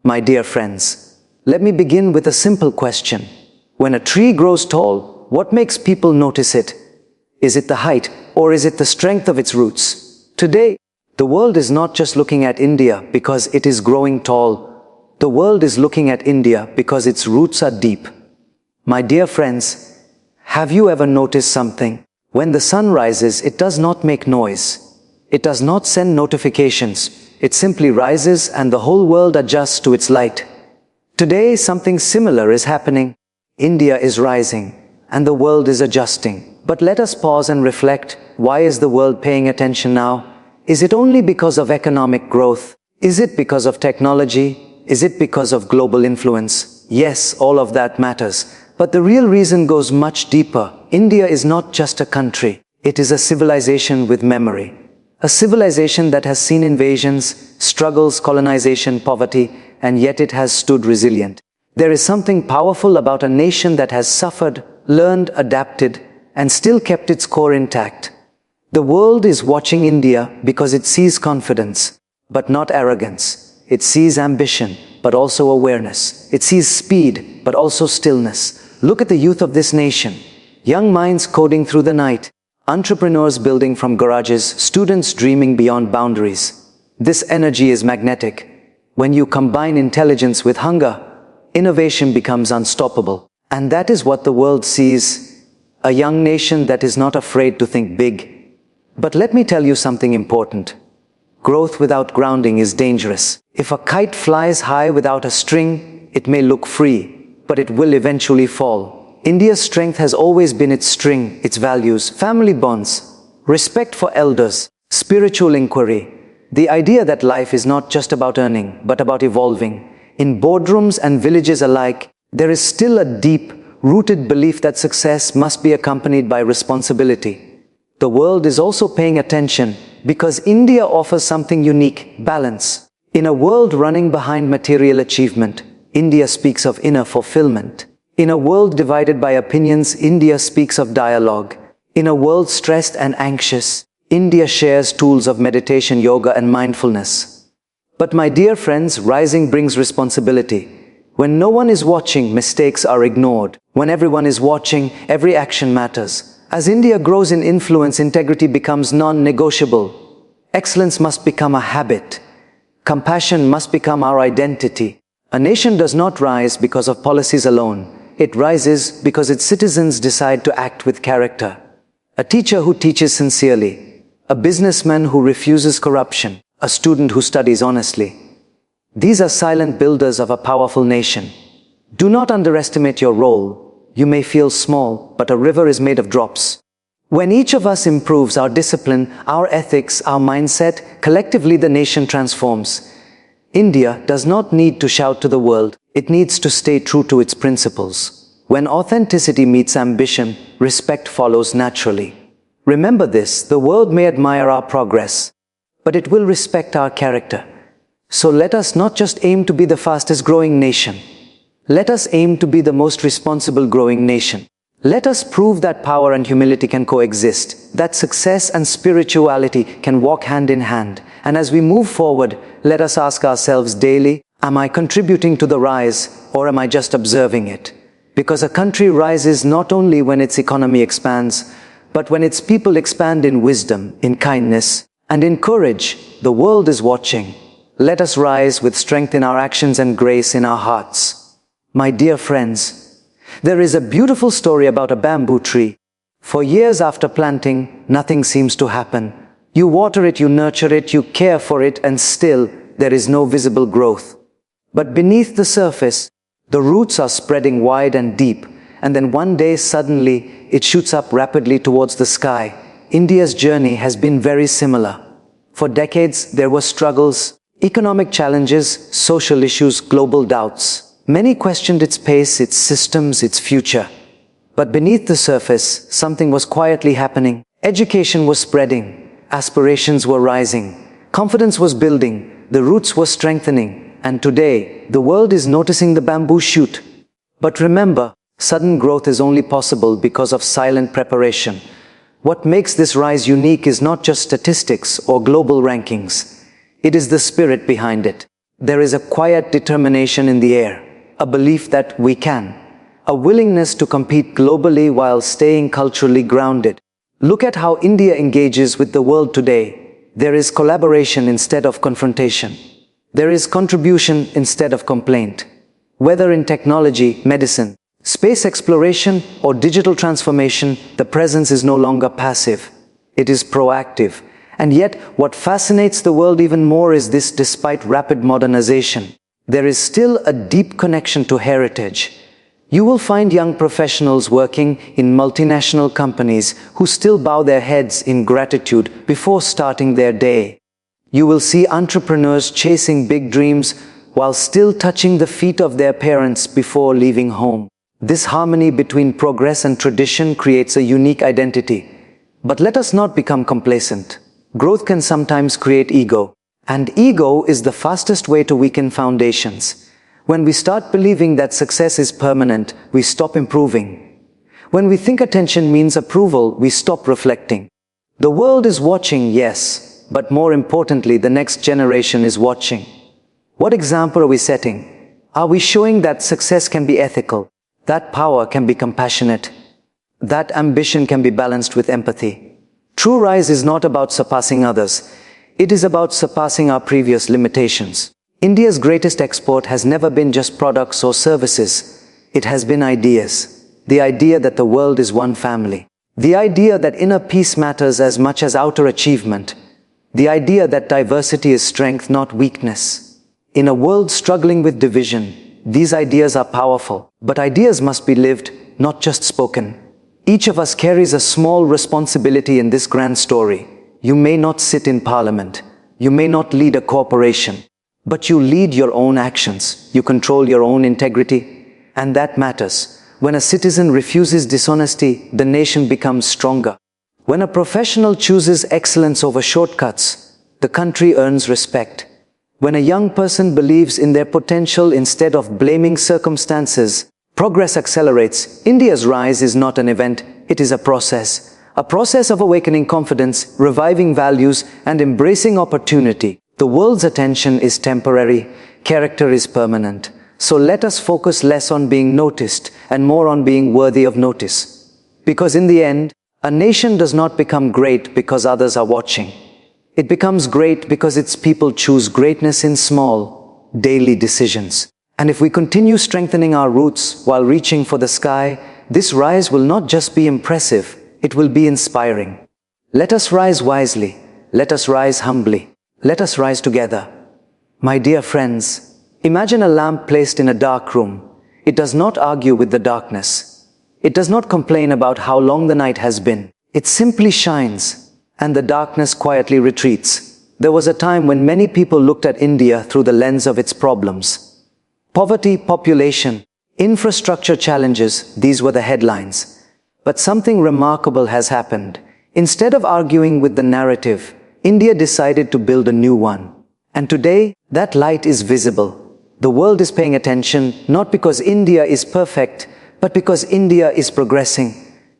My dear friends, let me begin with a simple question. When a tree grows tall, what makes people notice it? Is it the height, or is it the strength of its roots? Today, the world is not just looking at India because it is growing tall. The world is looking at India because its roots are deep. My dear friends, have you ever noticed something? When the sun rises, it does not make noise. It does not send notifications. It simply rises and the whole world adjusts to its light. Today, something similar is happening. India is rising and the world is adjusting. But let us pause and reflect. Why is the world paying attention now? Is it only because of economic growth? Is it because of technology? Is it because of global influence? Yes, all of that matters. But the real reason goes much deeper. India is not just a country. It is a civilization with memory. A civilization that has seen invasions, struggles, colonization, poverty, and yet it has stood resilient. There is something powerful about a nation that has suffered, learned, adapted, and still kept its core intact. The world is watching India because it sees confidence, but not arrogance. It sees ambition, but also awareness. It sees speed, but also stillness. Look at the youth of this nation. Young minds coding through the night. Entrepreneurs building from garages, students dreaming beyond boundaries. This energy is magnetic. When you combine intelligence with hunger, innovation becomes unstoppable. And that is what the world sees. A young nation that is not afraid to think big. But let me tell you something important. Growth without grounding is dangerous. If a kite flies high without a string, it may look free, but it will eventually fall. India's strength has always been its string, its values, family bonds, respect for elders, spiritual inquiry, the idea that life is not just about earning, but about evolving. In boardrooms and villages alike, there is still a deep-rooted belief that success must be accompanied by responsibility. The world is also paying attention because India offers something unique: balance. In a world running behind material achievement, India speaks of inner fulfillment. In a world divided by opinions, India speaks of dialogue. In a world stressed and anxious, India shares tools of meditation, yoga, and mindfulness. But my dear friends, rising brings responsibility. When no one is watching, mistakes are ignored. When everyone is watching, every action matters. As India grows in influence, integrity becomes non-negotiable. Excellence must become a habit. Compassion must become our identity. A nation does not rise because of policies alone. It rises because its citizens decide to act with character. A teacher who teaches sincerely. A businessman who refuses corruption. A student who studies honestly. These are silent builders of a powerful nation. Do not underestimate your role. You may feel small, but a river is made of drops. When each of us improves our discipline, our ethics, our mindset, collectively the nation transforms. India does not need to shout to the world. It needs to stay true to its principles. When authenticity meets ambition, respect follows naturally. Remember this: the world may admire our progress, but it will respect our character. So let us not just aim to be the fastest growing nation. Let us aim to be the most responsible growing nation. Let us prove that power and humility can coexist, that success and spirituality can walk hand in hand. And as we move forward, let us ask ourselves daily, am I contributing to the rise, or am I just observing it? Because a country rises not only when its economy expands, but when its people expand in wisdom, in kindness, and in courage. The world is watching. Let us rise with strength in our actions and grace in our hearts. My dear friends, there is a beautiful story about a bamboo tree. For years after planting, nothing seems to happen. You water it, you nurture it, you care for it, and still there is no visible growth. But beneath the surface, the roots are spreading wide and deep, and then one day suddenly it shoots up rapidly towards the sky. India's journey has been very similar. For decades there were struggles, economic challenges, social issues, global doubts. Many questioned its pace, its systems, its future. But beneath the surface, something was quietly happening. Education was spreading. Aspirations were rising, confidence was building, the roots were strengthening, and today, the world is noticing the bamboo shoot. But remember, sudden growth is only possible because of silent preparation. What makes this rise unique is not just statistics or global rankings. It is the spirit behind it. There is a quiet determination in the air, a belief that we can, a willingness to compete globally while staying culturally grounded. Look at how India engages with the world today. There is collaboration instead of confrontation. There is contribution instead of complaint. Whether in technology, medicine, space exploration, or digital transformation, the presence is no longer passive. It is proactive. And yet, what fascinates the world even more is this: despite rapid modernization, there is still a deep connection to heritage. You will find young professionals working in multinational companies who still bow their heads in gratitude before starting their day. You will see entrepreneurs chasing big dreams while still touching the feet of their parents before leaving home. This harmony between progress and tradition creates a unique identity. But let us not become complacent. Growth can sometimes create ego, and ego is the fastest way to weaken foundations. When we start believing that success is permanent, we stop improving. When we think attention means approval, we stop reflecting. The world is watching, yes, but more importantly, the next generation is watching. What example are we setting? Are we showing that success can be ethical, that power can be compassionate, that ambition can be balanced with empathy? True rise is not about surpassing others. It is about surpassing our previous limitations. India's greatest export has never been just products or services. It has been ideas. The idea that the world is one family. The idea that inner peace matters as much as outer achievement. The idea that diversity is strength, not weakness. In a world struggling with division, these ideas are powerful. But ideas must be lived, not just spoken. Each of us carries a small responsibility in this grand story. You may not sit in parliament. You may not lead a corporation. But you lead your own actions. You control your own integrity. And that matters. When a citizen refuses dishonesty, the nation becomes stronger. When a professional chooses excellence over shortcuts, the country earns respect. When a young person believes in their potential instead of blaming circumstances, progress accelerates. India's rise is not an event, it is a process. A process of awakening confidence, reviving values, and embracing opportunity. The world's attention is temporary, character is permanent. So let us focus less on being noticed and more on being worthy of notice. Because in the end, a nation does not become great because others are watching. It becomes great because its people choose greatness in small, daily decisions. And if we continue strengthening our roots while reaching for the sky, this rise will not just be impressive, it will be inspiring. Let us rise wisely. Let us rise humbly. Let us rise together. My dear friends, imagine a lamp placed in a dark room. It does not argue with the darkness. It does not complain about how long the night has been. It simply shines, and the darkness quietly retreats. There was a time when many people looked at India through the lens of its problems. Poverty, population, infrastructure challenges, these were the headlines. But something remarkable has happened. Instead of arguing with the narrative, India decided to build a new one. And today, that light is visible. The world is paying attention, not because India is perfect, but because India is progressing.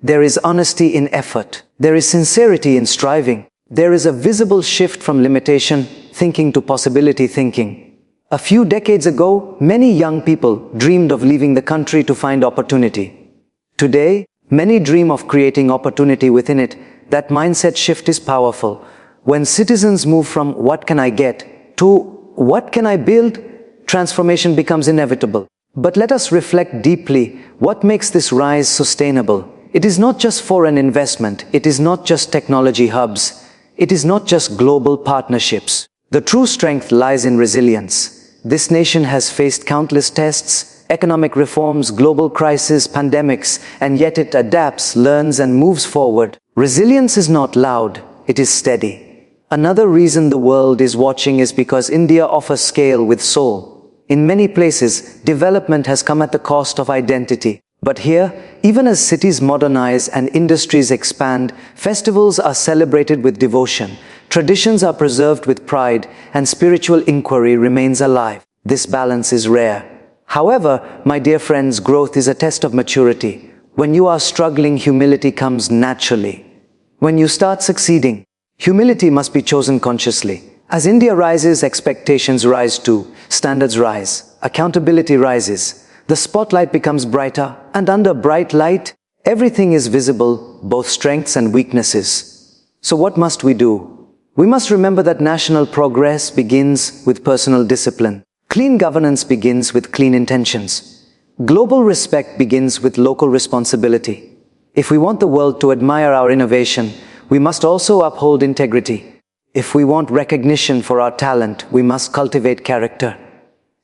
There is honesty in effort. There is sincerity in striving. There is a visible shift from limitation thinking to possibility thinking. A few decades ago, many young people dreamed of leaving the country to find opportunity. Today, many dream of creating opportunity within it. That mindset shift is powerful. When citizens move from "what can I get" to "what can I build," transformation becomes inevitable. But let us reflect deeply. What makes this rise sustainable? It is not just foreign investment. It is not just technology hubs. It is not just global partnerships. The true strength lies in resilience. This nation has faced countless tests, economic reforms, global crises, pandemics, and yet it adapts, learns, and moves forward. Resilience is not loud. It is steady. Another reason the world is watching is because India offers scale with soul. In many places, development has come at the cost of identity. But here, even as cities modernize and industries expand, festivals are celebrated with devotion, traditions are preserved with pride, and spiritual inquiry remains alive. This balance is rare. However, my dear friends, growth is a test of maturity. When you are struggling, humility comes naturally. When you start succeeding, humility must be chosen consciously. As India rises, expectations rise too, standards rise, accountability rises, the spotlight becomes brighter, and under bright light, everything is visible, both strengths and weaknesses. So what must we do? We must remember that national progress begins with personal discipline. Clean governance begins with clean intentions. Global respect begins with local responsibility. If we want the world to admire our innovation, we must also uphold integrity. If we want recognition for our talent, we must cultivate character.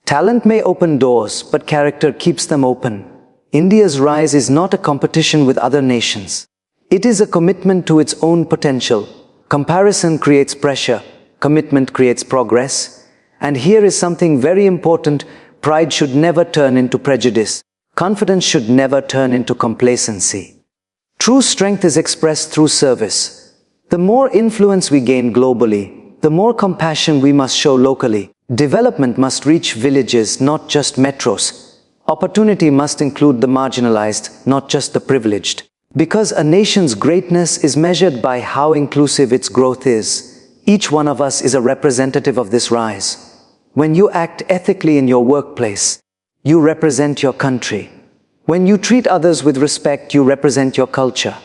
Talent may open doors, but character keeps them open. India's rise is not a competition with other nations. It is a commitment to its own potential. Comparison creates pressure, commitment creates progress. And here is something very important: pride should never turn into prejudice. Confidence should never turn into complacency. True strength is expressed through service. The more influence we gain globally, the more compassion we must show locally. Development must reach villages, not just metros. Opportunity must include the marginalized, not just the privileged. Because a nation's greatness is measured by how inclusive its growth is. Each one of us is a representative of this rise. When you act ethically in your workplace, you represent your country. When you treat others with respect, you represent your culture.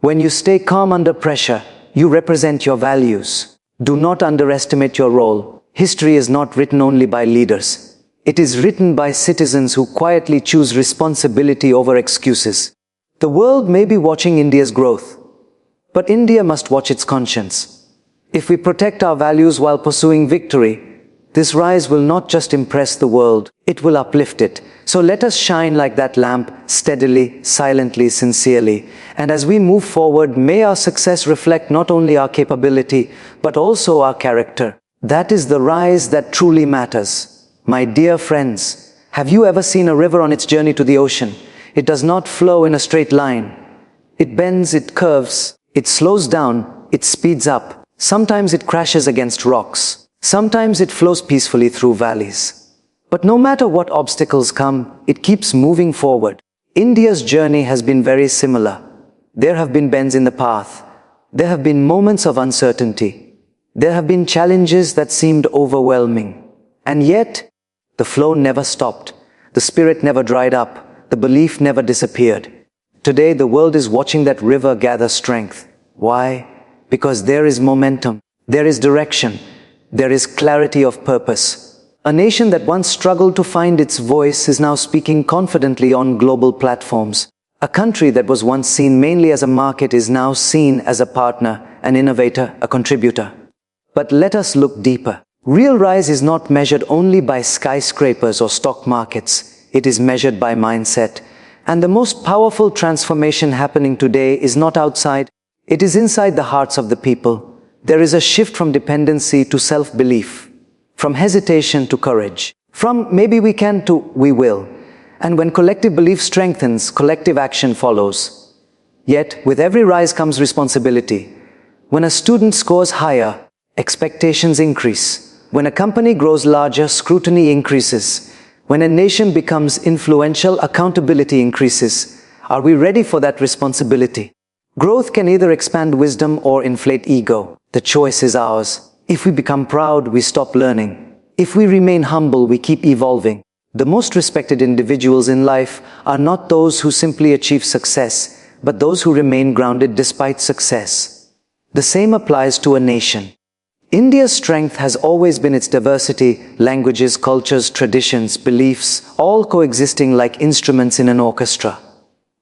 When you stay calm under pressure, you represent your values. Do not underestimate your role. History is not written only by leaders. It is written by citizens who quietly choose responsibility over excuses. The world may be watching India's growth, but India must watch its conscience. If we protect our values while pursuing victory, this rise will not just impress the world, it will uplift it. So let us shine like that lamp, steadily, silently, sincerely. And as we move forward, may our success reflect not only our capability, but also our character. That is the rise that truly matters. My dear friends, have you ever seen a river on its journey to the ocean? It does not flow in a straight line. It bends, it curves, it slows down, it speeds up. Sometimes it crashes against rocks. Sometimes it flows peacefully through valleys. But no matter what obstacles come, it keeps moving forward. India's journey has been very similar. There have been bends in the path. There have been moments of uncertainty. There have been challenges that seemed overwhelming. And yet, the flow never stopped. The spirit never dried up. The belief never disappeared. Today, the world is watching that river gather strength. Why? Because there is momentum. There is direction. There is clarity of purpose. A nation that once struggled to find its voice is now speaking confidently on global platforms. A country that was once seen mainly as a market is now seen as a partner, an innovator, a contributor. But let us look deeper. Real rise is not measured only by skyscrapers or stock markets. It is measured by mindset. And the most powerful transformation happening today is not outside. It is inside the hearts of the people. There is a shift from dependency to self-belief, from hesitation to courage, from maybe we can to we will. And when collective belief strengthens, collective action follows. Yet, with every rise comes responsibility. When a student scores higher, expectations increase. When a company grows larger, scrutiny increases. When a nation becomes influential, accountability increases. Are we ready for that responsibility? Growth can either expand wisdom or inflate ego. The choice is ours. If we become proud, we stop learning. If we remain humble, we keep evolving. The most respected individuals in life are not those who simply achieve success, but those who remain grounded despite success. The same applies to a nation. India's strength has always been its diversity, languages, cultures, traditions, beliefs, all coexisting like instruments in an orchestra.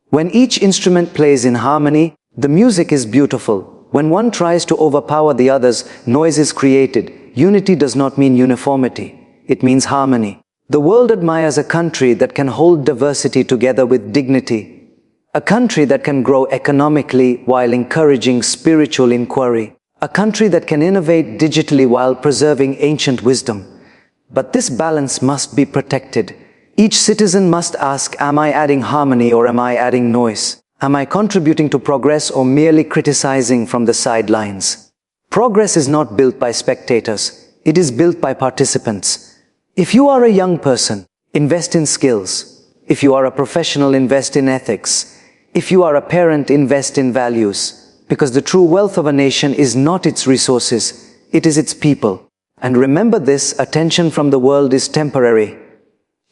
When each instrument plays in harmony, the music is beautiful. When one tries to overpower the others, noise is created. Unity does not mean uniformity. It means harmony. The world admires a country that can hold diversity together with dignity. A country that can grow economically while encouraging spiritual inquiry. A country that can innovate digitally while preserving ancient wisdom. But this balance must be protected. Each citizen must ask, am I adding harmony or am I adding noise? Am I contributing to progress or merely criticizing from the sidelines? Progress is not built by spectators. It is built by participants. If you are a young person, invest in skills. If you are a professional, invest in ethics. If you are a parent, invest in values. Because the true wealth of a nation is not its resources, it is its people. And remember this, attention from the world is temporary.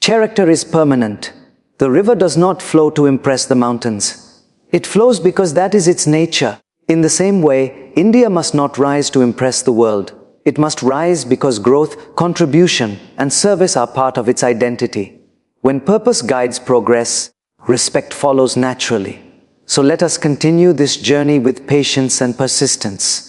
Character is permanent. The river does not flow to impress the mountains. It flows because that is its nature. In the same way, India must not rise to impress the world. It must rise because growth, contribution, and service are part of its identity. When purpose guides progress, respect follows naturally. So let us continue this journey with patience and persistence.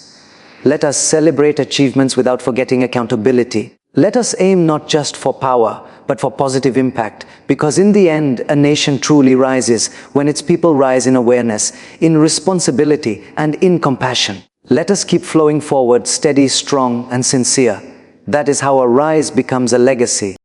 Let us celebrate achievements without forgetting accountability. Let us aim not just for power, but for positive impact, because in the end, a nation truly rises when its people rise in awareness, in responsibility, and in compassion. Let us keep flowing forward, steady, strong, and sincere. That is how a rise becomes a legacy.